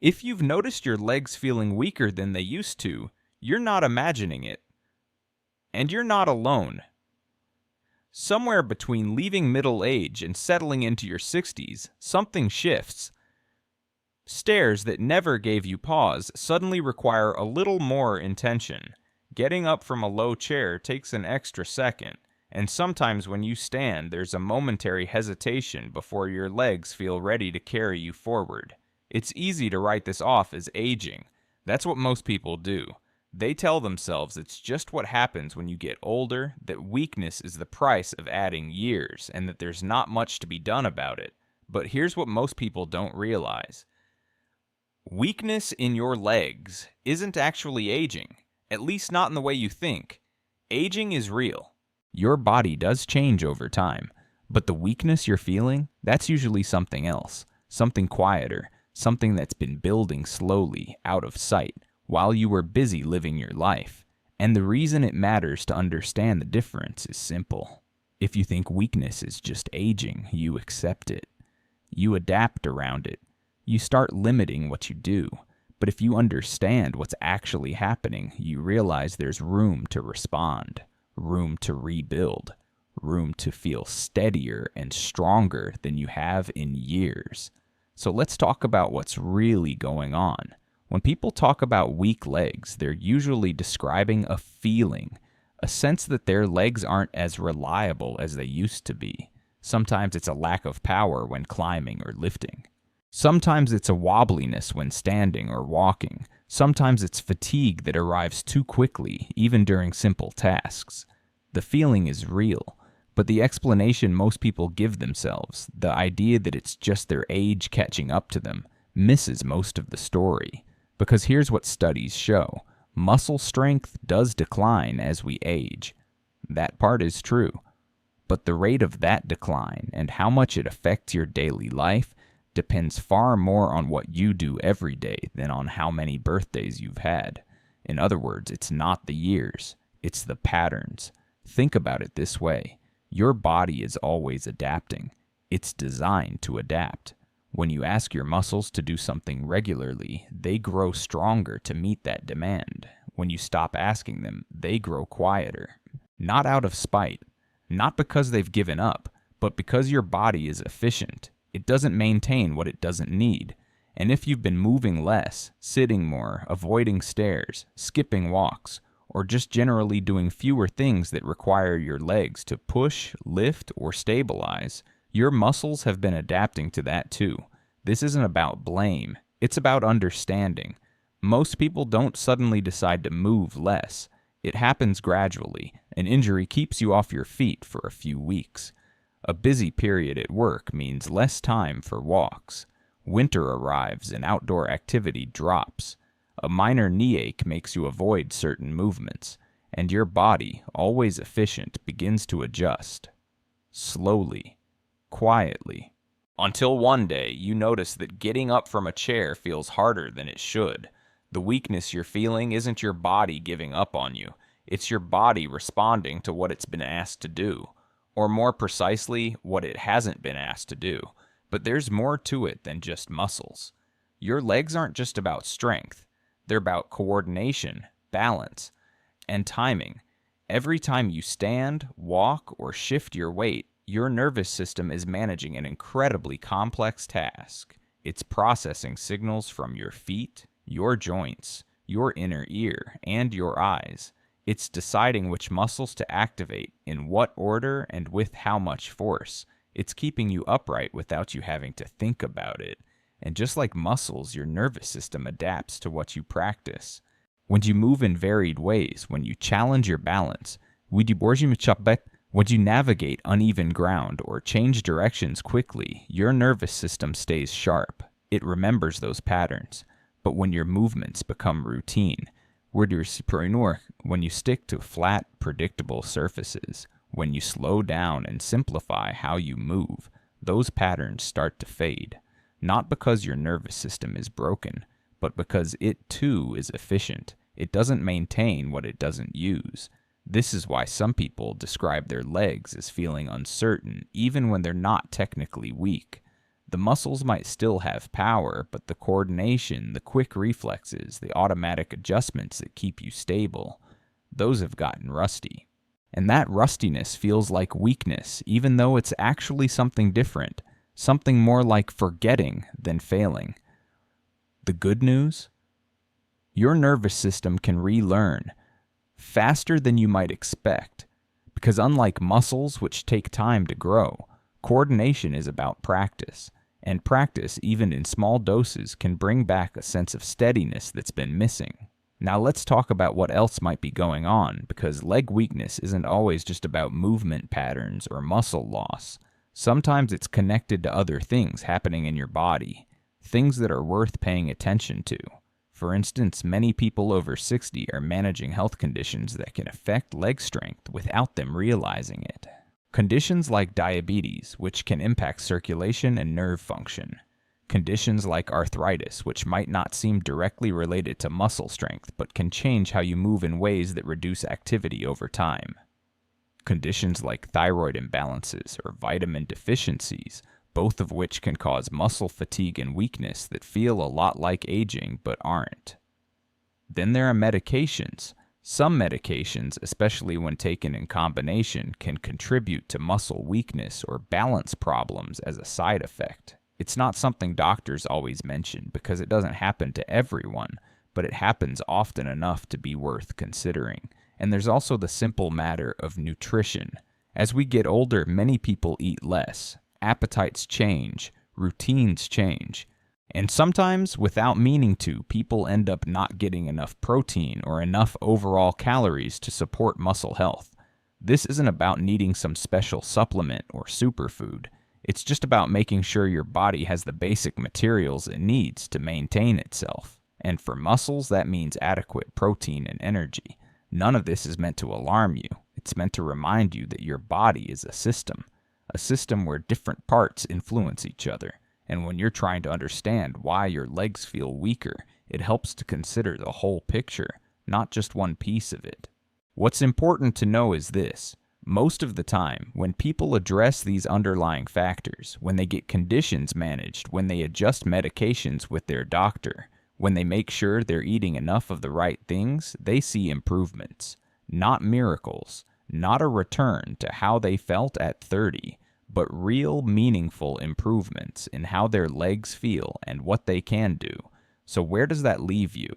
If you've noticed your legs feeling weaker than they used to, you're not imagining it. And you're not alone. Somewhere between leaving middle age and settling into your 60s, something shifts. Stairs that never gave you pause suddenly require a little more intention. Getting up from a low chair takes an extra second, and sometimes when you stand, there's a momentary hesitation before your legs feel ready to carry you forward. It's easy to write this off as aging. That's what most people do. They tell themselves it's just what happens when you get older, that weakness is the price of adding years, and that there's not much to be done about it. But here's what most people don't realize. Weakness in your legs isn't actually aging, at least not in the way you think. Aging is real. Your body does change over time, but the weakness you're feeling, that's usually something else, something quieter, something that's been building slowly out of sight while you were busy living your life. And the reason it matters to understand the difference is simple. If you think weakness is just aging, you accept it. You adapt around it. You start limiting what you do. But if you understand what's actually happening, you realize there's room to respond, room to rebuild, room to feel steadier and stronger than you have in years. So let's talk about what's really going on. When people talk about weak legs, they're usually describing a feeling, a sense that their legs aren't as reliable as they used to be. Sometimes it's a lack of power when climbing or lifting. Sometimes it's a wobbliness when standing or walking. Sometimes it's fatigue that arrives too quickly, even during simple tasks. The feeling is real, but the explanation most people give themselves, the idea that it's just their age catching up to them, misses most of the story. Because here's what studies show. Muscle strength does decline as we age. That part is true. But the rate of that decline and how much it affects your daily life depends far more on what you do every day than on how many birthdays you've had. In other words, it's not the years, it's the patterns. Think about it this way. Your body is always adapting. It's designed to adapt. When you ask your muscles to do something regularly, they grow stronger to meet that demand. When you stop asking them, they grow quieter. Not out of spite, not because they've given up, but because your body is efficient. It doesn't maintain what it doesn't need. And if you've been moving less, sitting more, avoiding stairs, skipping walks, or just generally doing fewer things that require your legs to push, lift, or stabilize, your muscles have been adapting to that too. This isn't about blame, it's about understanding. Most people don't suddenly decide to move less. It happens gradually. An injury keeps you off your feet for a few weeks. A busy period at work means less time for walks. Winter arrives and outdoor activity drops. A minor knee ache makes you avoid certain movements, and your body, always efficient, begins to adjust. Slowly. Quietly, until one day you notice that getting up from a chair feels harder than it should. The weakness you're feeling isn't your body giving up on you. It's your body responding to what it's been asked to do, or more precisely, what it hasn't been asked to do. But there's more to it than just muscles. Your legs aren't just about strength. They're about coordination, balance, and timing. Every time you stand, walk, or shift your weight, your nervous system is managing an incredibly complex task. It's processing signals from your feet, your joints, your inner ear, and your eyes. It's deciding which muscles to activate, in what order, and with how much force. It's keeping you upright without you having to think about it. And just like muscles, your nervous system adapts to what you practice. When you move in varied ways, when you challenge your balance, when you navigate uneven ground or change directions quickly, your nervous system stays sharp. It remembers those patterns. But when your movements become routine, when you stick to flat, predictable surfaces, when you slow down and simplify how you move, those patterns start to fade. Not because your nervous system is broken, but because it too is efficient. It doesn't maintain what it doesn't use. This is why some people describe their legs as feeling uncertain even when they're not technically weak. The muscles might still have power, but the coordination, the quick reflexes, the automatic adjustments that keep you stable, those have gotten rusty. And that rustiness feels like weakness, even though it's actually something different, something more like forgetting than failing. The good news? Your nervous system can relearn faster than you might expect, because unlike muscles, which take time to grow, coordination is about practice, and practice, even in small doses, can bring back a sense of steadiness that's been missing. Now let's talk about what else might be going on, because leg weakness isn't always just about movement patterns or muscle loss. Sometimes it's connected to other things happening in your body, things that are worth paying attention to. For instance, many people over 60 are managing health conditions that can affect leg strength without them realizing it. Conditions like diabetes, which can impact circulation and nerve function. Conditions like arthritis, which might not seem directly related to muscle strength, but can change how you move in ways that reduce activity over time. Conditions like thyroid imbalances or vitamin deficiencies, both of which can cause muscle fatigue and weakness that feel a lot like aging but aren't. Then there are medications. Some medications, especially when taken in combination, can contribute to muscle weakness or balance problems as a side effect. It's not something doctors always mention because it doesn't happen to everyone, but it happens often enough to be worth considering. And there's also the simple matter of nutrition. As we get older, many people eat less. Appetites change, routines change, and sometimes, without meaning to, people end up not getting enough protein or enough overall calories to support muscle health. This isn't about needing some special supplement or superfood. It's just about making sure your body has the basic materials it needs to maintain itself. And for muscles, that means adequate protein and energy. None of this is meant to alarm you. It's meant to remind you that your body is a system where different parts influence each other. And when you're trying to understand why your legs feel weaker, it helps to consider the whole picture, not just one piece of it. What's important to know is this. Most of the time, when people address these underlying factors, when they get conditions managed, when they adjust medications with their doctor, when they make sure they're eating enough of the right things, they see improvements. Not miracles, not a return to how they felt at 30, but real meaningful improvements in how their legs feel and what they can do. So where does that leave you?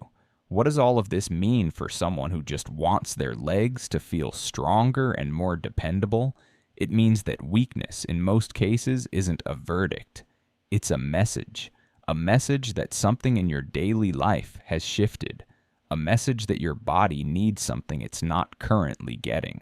What does all of this mean for someone who just wants their legs to feel stronger and more dependable? It means that weakness, in most cases, isn't a verdict. It's a message that something in your daily life has shifted, a message that your body needs something it's not currently getting.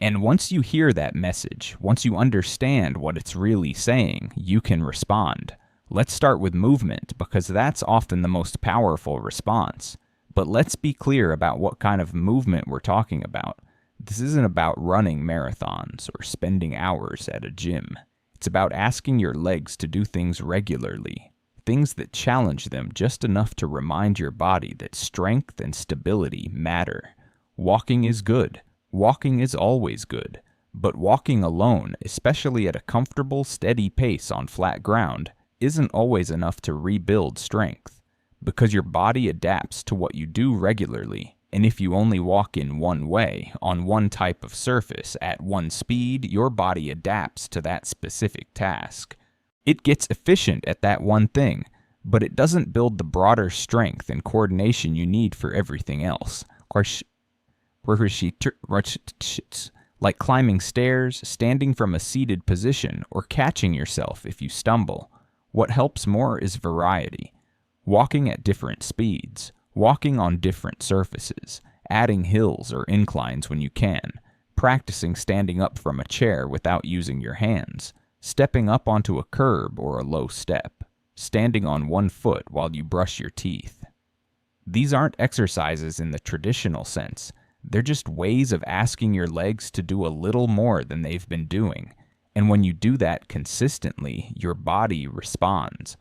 And once you hear that message, once you understand what it's really saying, you can respond. Let's start with movement, because that's often the most powerful response. But let's be clear about what kind of movement we're talking about. This isn't about running marathons or spending hours at a gym. It's about asking your legs to do things regularly, things that challenge them just enough to remind your body that strength and stability matter. Walking is good. Walking is always good. But walking alone, especially at a comfortable, steady pace on flat ground, isn't always enough to rebuild strength. Because your body adapts to what you do regularly, and if you only walk in one way, on one type of surface, at one speed, your body adapts to that specific task. It gets efficient at that one thing, but it doesn't build the broader strength and coordination you need for everything else. Like climbing stairs, standing from a seated position, or catching yourself if you stumble. What helps more is variety. Walking at different speeds, walking on different surfaces, adding hills or inclines when you can, practicing standing up from a chair without using your hands, stepping up onto a curb or a low step, standing on one foot while you brush your teeth. These aren't exercises in the traditional sense. They're just ways of asking your legs to do a little more than they've been doing. And when you do that consistently, your body responds.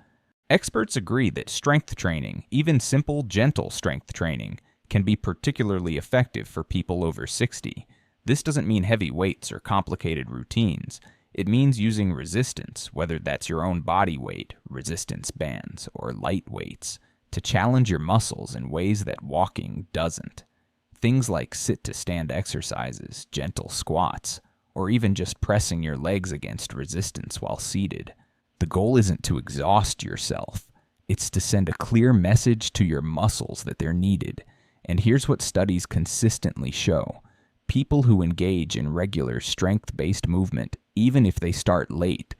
Experts agree that strength training, even simple, gentle strength training, can be particularly effective for people over 60. This doesn't mean heavy weights or complicated routines. It means using resistance, whether that's your own body weight, resistance bands, or light weights, to challenge your muscles in ways that walking doesn't. Things like sit-to-stand exercises, gentle squats, or even just pressing your legs against resistance while seated. The goal isn't to exhaust yourself. It's to send a clear message to your muscles that they're needed. And here's what studies consistently show. People who engage in regular strength-based movement, even if they start late,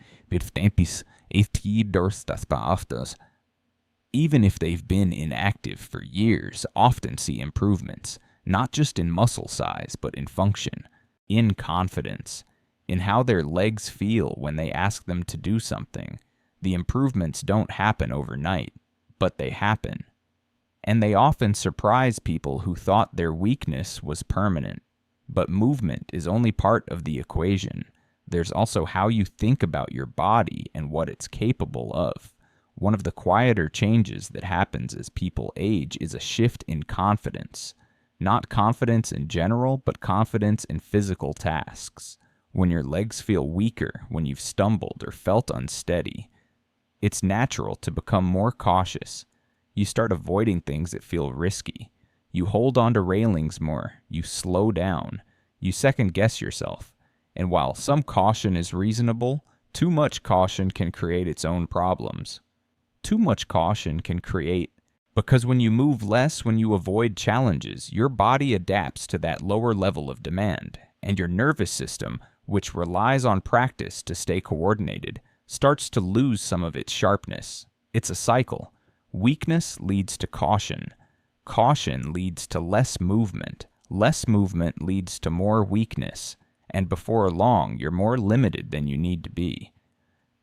even if they've been inactive for years, often see improvements, not just in muscle size, but in function, in confidence, in how their legs feel when they ask them to do something. The improvements don't happen overnight, but they happen. And they often surprise people who thought their weakness was permanent. But movement is only part of the equation. There's also how you think about your body and what it's capable of. One of the quieter changes that happens as people age is a shift in confidence. Not confidence in general, but confidence in physical tasks. When your legs feel weaker, when you've stumbled or felt unsteady, it's natural to become more cautious. You start avoiding things that feel risky. You hold on to railings more. You slow down. You second-guess yourself. And while some caution is reasonable, too much caution can create its own problems. Too much caution can create, because when you move less, when you avoid challenges, your body adapts to that lower level of demand, and your nervous system, which relies on practice to stay coordinated, starts to lose some of its sharpness. It's a cycle. Weakness leads to caution. Caution leads to less movement. Less movement leads to more weakness. And before long, you're more limited than you need to be.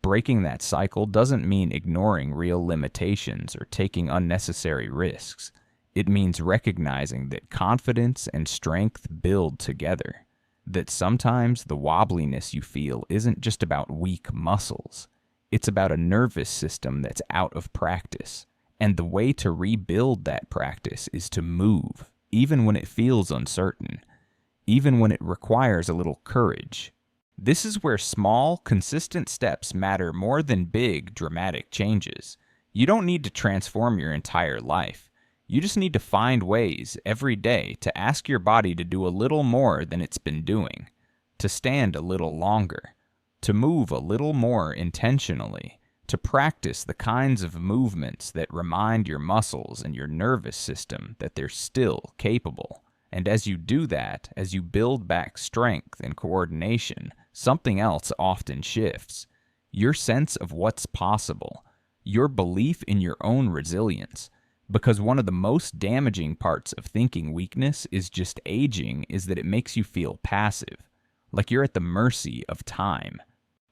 Breaking that cycle doesn't mean ignoring real limitations or taking unnecessary risks. It means recognizing that confidence and strength build together. That sometimes the wobbliness you feel isn't just about weak muscles. It's about a nervous system that's out of practice. And the way to rebuild that practice is to move, even when it feels uncertain, even when it requires a little courage. This is where small, consistent steps matter more than big, dramatic changes. You don't need to transform your entire life. You just need to find ways every day to ask your body to do a little more than it's been doing, to stand a little longer, to move a little more intentionally, to practice the kinds of movements that remind your muscles and your nervous system that they're still capable. And as you do that, as you build back strength and coordination, something else often shifts. Your sense of what's possible, your belief in your own resilience. Because one of the most damaging parts of thinking weakness is just aging is that it makes you feel passive, like you're at the mercy of time.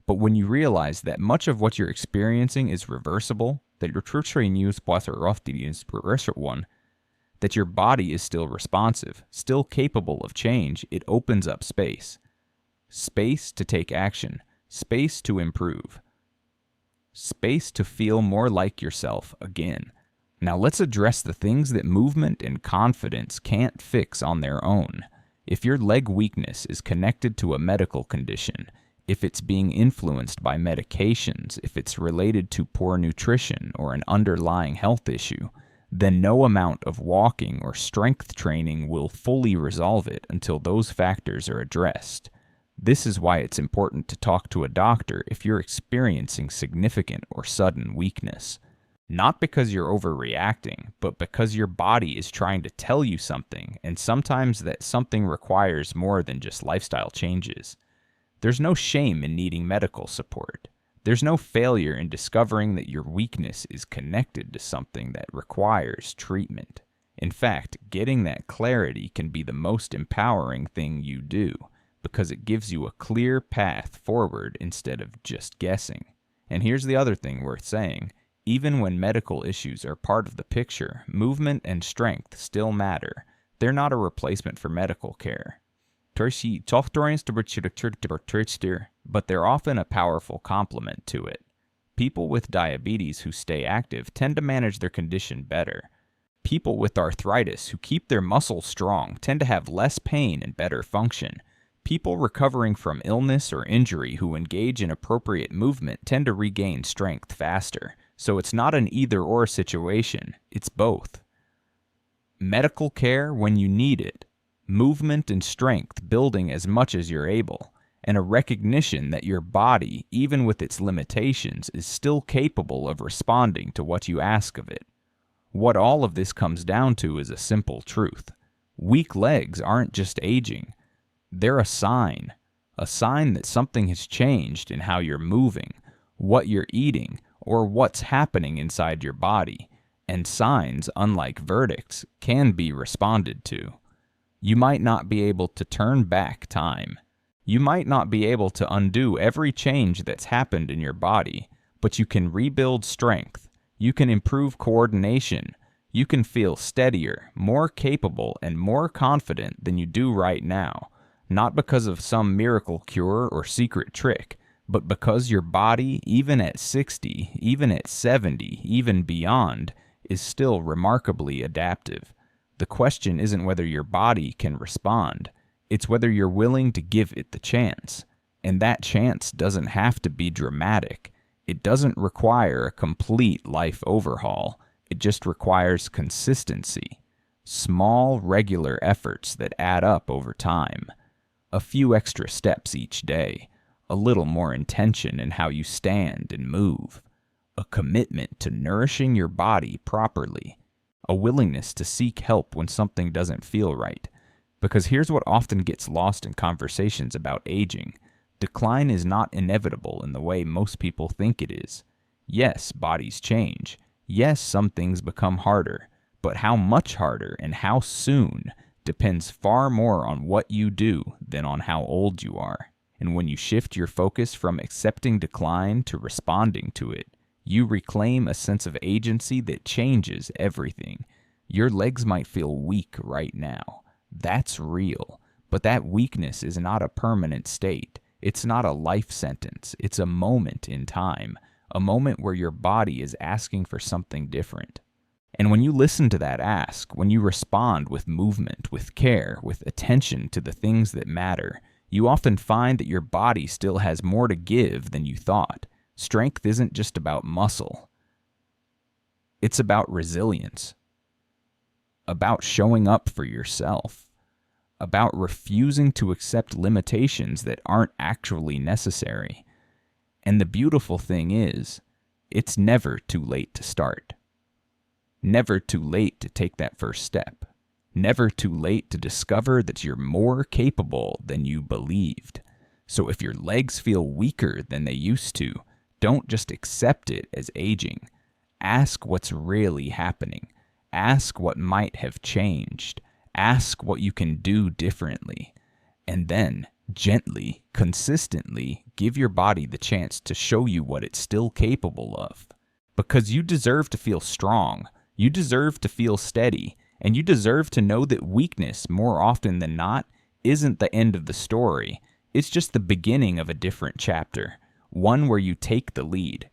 But when you realize that much of what you're experiencing is reversible, that that your body is still responsive, still capable of change, it opens up space. Space to take action, space to improve, space to feel more like yourself again. Now let's address the things that movement and confidence can't fix on their own. If your leg weakness is connected to a medical condition, if it's being influenced by medications, if it's related to poor nutrition or an underlying health issue, then no amount of walking or strength training will fully resolve it until those factors are addressed. This is why it's important to talk to a doctor if you're experiencing significant or sudden weakness. Not because you're overreacting, but because your body is trying to tell you something, and sometimes that something requires more than just lifestyle changes. There's no shame in needing medical support. There's no failure in discovering that your weakness is connected to something that requires treatment. In fact, getting that clarity can be the most empowering thing you do, because it gives you a clear path forward instead of just guessing. And here's the other thing worth saying. Even when medical issues are part of the picture, movement and strength still matter. They're not a replacement for medical care. But they're often a powerful complement to it. People with diabetes who stay active tend to manage their condition better. People with arthritis who keep their muscles strong tend to have less pain and better function. People recovering from illness or injury who engage in appropriate movement tend to regain strength faster, so it's not an either-or situation, it's both. Medical care when you need it, movement and strength building as much as you're able, and a recognition that your body, even with its limitations, is still capable of responding to what you ask of it. What all of this comes down to is a simple truth. Weak legs aren't just aging. They're a sign that something has changed in how you're moving, what you're eating, or what's happening inside your body. And signs, unlike verdicts, can be responded to. You might not be able to turn back time. You might not be able to undo every change that's happened in your body, but you can rebuild strength. You can improve coordination. You can feel steadier, more capable, and more confident than you do right now. Not because of some miracle cure or secret trick, but because your body, even at 60, even at 70, even beyond, is still remarkably adaptive. The question isn't whether your body can respond, it's whether you're willing to give it the chance. And that chance doesn't have to be dramatic. It doesn't require a complete life overhaul. It just requires consistency. Small, regular efforts that add up over time. A few extra steps each day. A little more intention in how you stand and move. A commitment to nourishing your body properly. A willingness to seek help when something doesn't feel right. Because here's what often gets lost in conversations about aging. Decline is not inevitable in the way most people think it is. Yes, bodies change. Yes, some things become harder. But how much harder and how soon depends far more on what you do than on how old you are. And when you shift your focus from accepting decline to responding to it, you reclaim a sense of agency that changes everything. Your legs might feel weak right now. That's real. But that weakness is not a permanent state. It's not a life sentence. It's a moment in time. A moment where your body is asking for something different. And when you listen to that ask, when you respond with movement, with care, with attention to the things that matter, you often find that your body still has more to give than you thought. Strength isn't just about muscle. It's about resilience. About showing up for yourself. About refusing to accept limitations that aren't actually necessary. And the beautiful thing is, it's never too late to start. Never too late to take that first step. Never too late to discover that you're more capable than you believed. So if your legs feel weaker than they used to, don't just accept it as aging. Ask what's really happening. Ask what might have changed. Ask what you can do differently. And then, gently, consistently, give your body the chance to show you what it's still capable of. Because you deserve to feel strong. You deserve to feel steady. And you deserve to know that weakness, more often than not, isn't the end of the story. It's just the beginning of a different chapter. One where you take the lead.